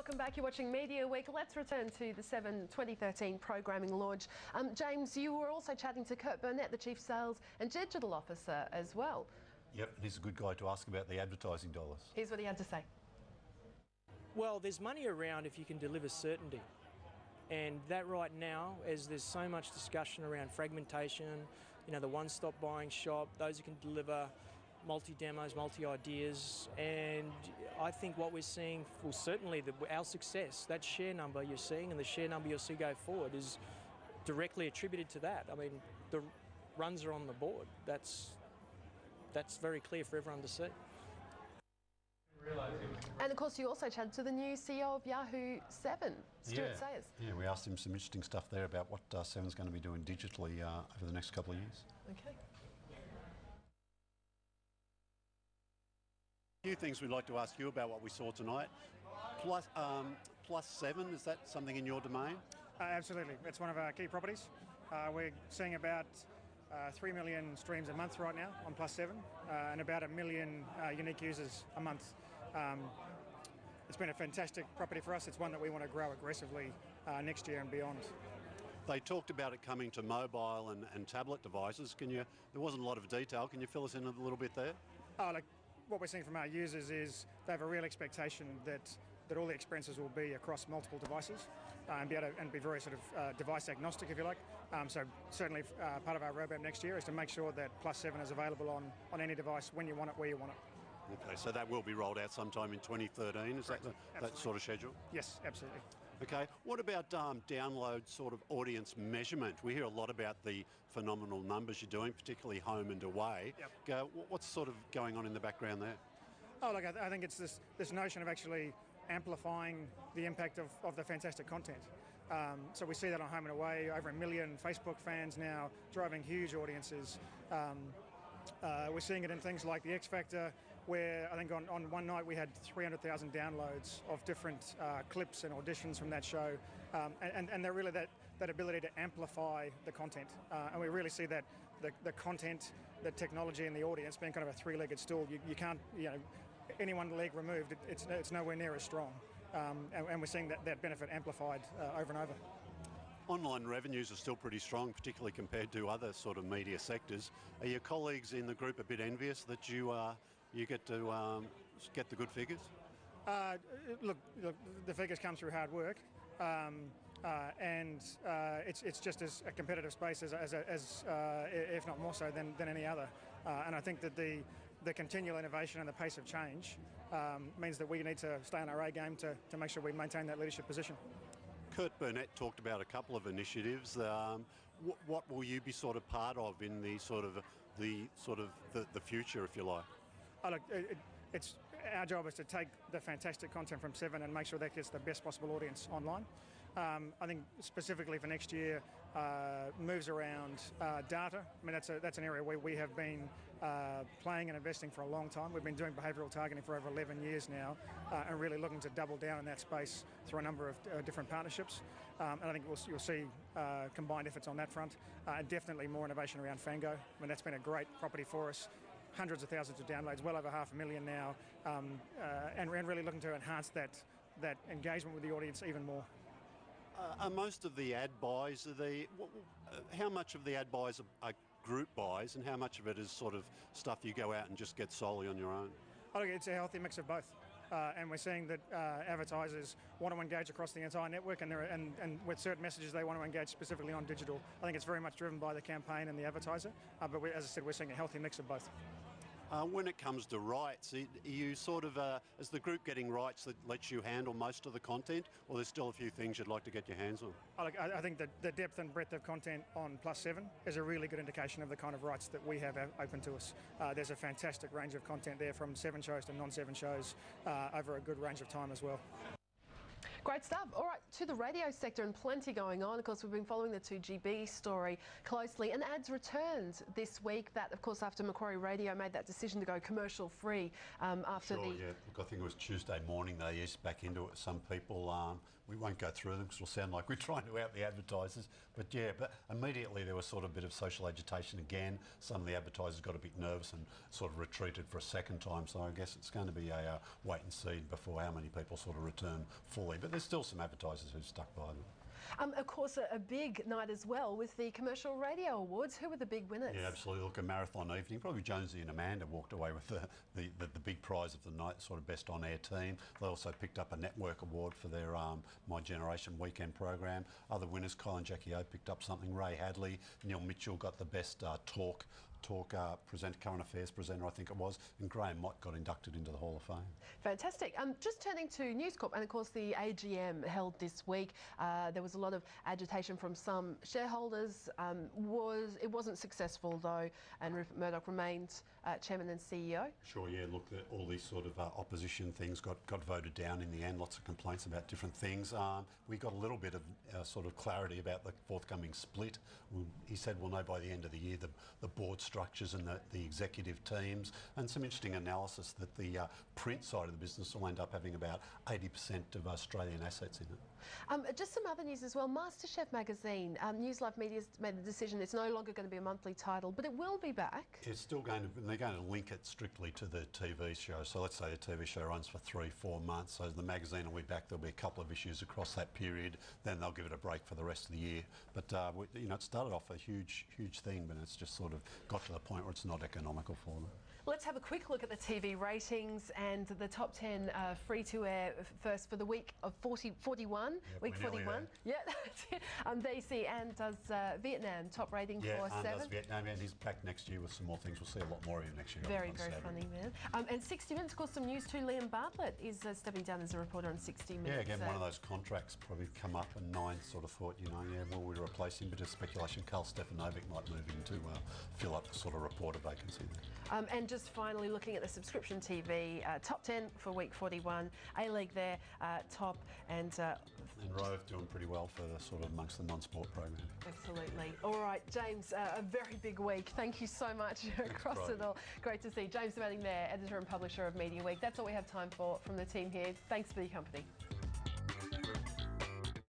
Welcome back. You're watching Media Week. Let's return to the 7 2013 programming launch. James, you were also chatting to Kurt Burnett, the Chief Sales and Digital Officer as well. Yep, and he's a good guy to ask about the advertising dollars. Here's what he had to say. Well, there's money around if you can deliver certainty. And that right now, as there's so much discussion around fragmentation, you know, the one-stop buying shop, those who can deliver multi-demos, multi-ideas, and I think what we're seeing, well, certainly our success, that share number you're seeing and the share number you'll see go forward is directly attributed to that. I mean, the runs are on the board. That's very clear for everyone to see. And of course you also chatted to the new CEO of Yahoo 7, Stuart Sayers. Yeah, we asked him some interesting stuff there about what 7's going to be doing digitally over the next couple of years. Okay. A few things we'd like to ask you about what we saw tonight. Plus 7, is that something in your domain? Absolutely, it's one of our key properties. We're seeing about 3 million streams a month right now on Plus 7 and about 1 million unique users a month. It's been a fantastic property for us. It's one that we want to grow aggressively next year and beyond. They talked about it coming to mobile and tablet devices. There wasn't a lot of detail. Can you fill us in a little bit there? What we're seeing from our users is they have a real expectation that all the experiences will be across multiple devices and be very sort of device agnostic, if you like. So certainly part of our roadmap next year is to make sure that Plus 7 is available on any device when you want it, where you want it. Okay, so that will be rolled out sometime in 2013. Is that that sort of schedule? Yes, absolutely. Okay, what about download sort of audience measurement? We hear a lot about the phenomenal numbers you're doing, particularly home and away. Yep. What's sort of going on in the background there? Oh, look, I think it's this notion of actually amplifying the impact of the fantastic content. So we see that on home and away, over 1 million Facebook fans now, driving huge audiences. We're seeing it in things like the X Factor, where I think on one night we had 300,000 downloads of different clips and auditions from that show, and they're really that ability to amplify the content, and we really see that the content, the technology, and the audience being kind of a three-legged stool. You can't, any one leg removed, it's nowhere near as strong, and we're seeing that benefit amplified over and over. Online revenues are still pretty strong, particularly compared to other sort of media sectors. Are your colleagues in the group a bit envious that you get to get the good figures? Look, the figures come through hard work, and it's just as a competitive space as if not more so than any other. And I think that the continual innovation and the pace of change means that we need to stay on our A game to make sure we maintain that leadership position. Kurt Burnett talked about a couple of initiatives. What will you be sort of part of in the future, if you like? Oh, look, it's our job is to take the fantastic content from 7 and make sure that gets the best possible audience online. I think specifically for next year, moves around data. I mean, that's an area where we have been playing and investing for a long time. We've been doing behavioural targeting for over 11 years now, and really looking to double down in that space through a number of different partnerships. And I think you'll see combined efforts on that front, and definitely more innovation around Fango. I mean, that's been a great property for us. Hundreds of thousands of downloads, well over 500,000 now, and really looking to enhance that engagement with the audience even more. Are most of the ad buys, how much of the ad buys are group buys and how much of it is sort of stuff you go out and just get solely on your own? I think it's a healthy mix of both. And we're seeing that advertisers want to engage across the entire network, and with certain messages they want to engage specifically on digital. I think it's very much driven by the campaign and the advertiser, but as I said, we're seeing a healthy mix of both. When it comes to rights, are you sort of, is the group getting rights that lets you handle most of the content, or there's still a few things you'd like to get your hands on? I think that the depth and breadth of content on Plus 7 is a really good indication of the kind of rights that we have open to us. There's a fantastic range of content there, from 7 shows to non-7 shows, over a good range of time as well. Great stuff. All right, to the radio sector, and plenty going on. Of course, we've been following the 2GB story closely, and ads returned this week. That, of course, after Macquarie Radio made that decision to go commercial free after Sure, yeah. Look, I think it was Tuesday morning they eased back into it. Some people, we won't go through them because it'll sound like we're trying to out the advertisers. But yeah, but immediately there was sort of a bit of social agitation again. Some of the advertisers got a bit nervous and sort of retreated for a second time. So I guess it's going to be a wait and see before how many people sort of return fully. But there's still some advertisers who've stuck by them. Of course, a big night as well with the Commercial Radio Awards. Who were the big winners? Yeah, absolutely. Look, a marathon evening. Probably Jonesy and Amanda walked away with the big prize of the night, sort of best on-air team. They also picked up a network award for their My Generation weekend program. Other winners, Kyle and Jackie O picked up something. Ray Hadley, Neil Mitchell got the best talk presenter, current affairs presenter, I think it was, and Graham Mott got inducted into the Hall of Fame. Fantastic. Just turning to News Corp, and of course the AGM held this week. There was a lot of agitation from some shareholders. It wasn't successful though, and Rupert Murdoch remained chairman and CEO. Sure, yeah. Look, all these sort of opposition things got voted down in the end. Lots of complaints about different things. We got a little bit of sort of clarity about the forthcoming split. He said we'll know by the end of the year the board structures and the executive teams, and some interesting analysis that the print side of the business will end up having about 80% of Australian assets in it. Just some other news as well. MasterChef magazine, News Life Media's made the decision it's no longer going to be a monthly title, but it will be back. It's still going to, they're going to link it strictly to the TV show. So let's say the TV show runs for 3-4 months, so the magazine will be back. There'll be a couple of issues across that period, then they'll give it a break for the rest of the year. But you know, it started off a huge thing, but it's just sort of got to the point where it's not economical for them. Let's have a quick look at the TV ratings and the top 10 free-to-air first for the week of 41. Yep, week 41. Yeah, they see Anne does Vietnam, top rating for 7. Yeah, does Vietnam, and he's back next year with some more things. We'll see a lot more of him next year. Very funny man. And 60 Minutes, of course, some news too. Liam Bartlett is stepping down as a reporter on 60 Minutes. Yeah, again, one of those contracts probably come up, and Nine sort of thought, you know, yeah, will we replace him? But there's speculation Carl Stefanovic might move in to fill up the sort of reporter vacancy there. And just finally looking at the subscription TV, top 10 for week 41, A-League there, top, and Rove doing pretty well for the sort of amongst the non-sport program. Absolutely. All right, James, a very big week. Thank you so much across it all. Great to see James Manning there, editor and publisher of Mediaweek. That's all we have time for from the team here. Thanks for your company.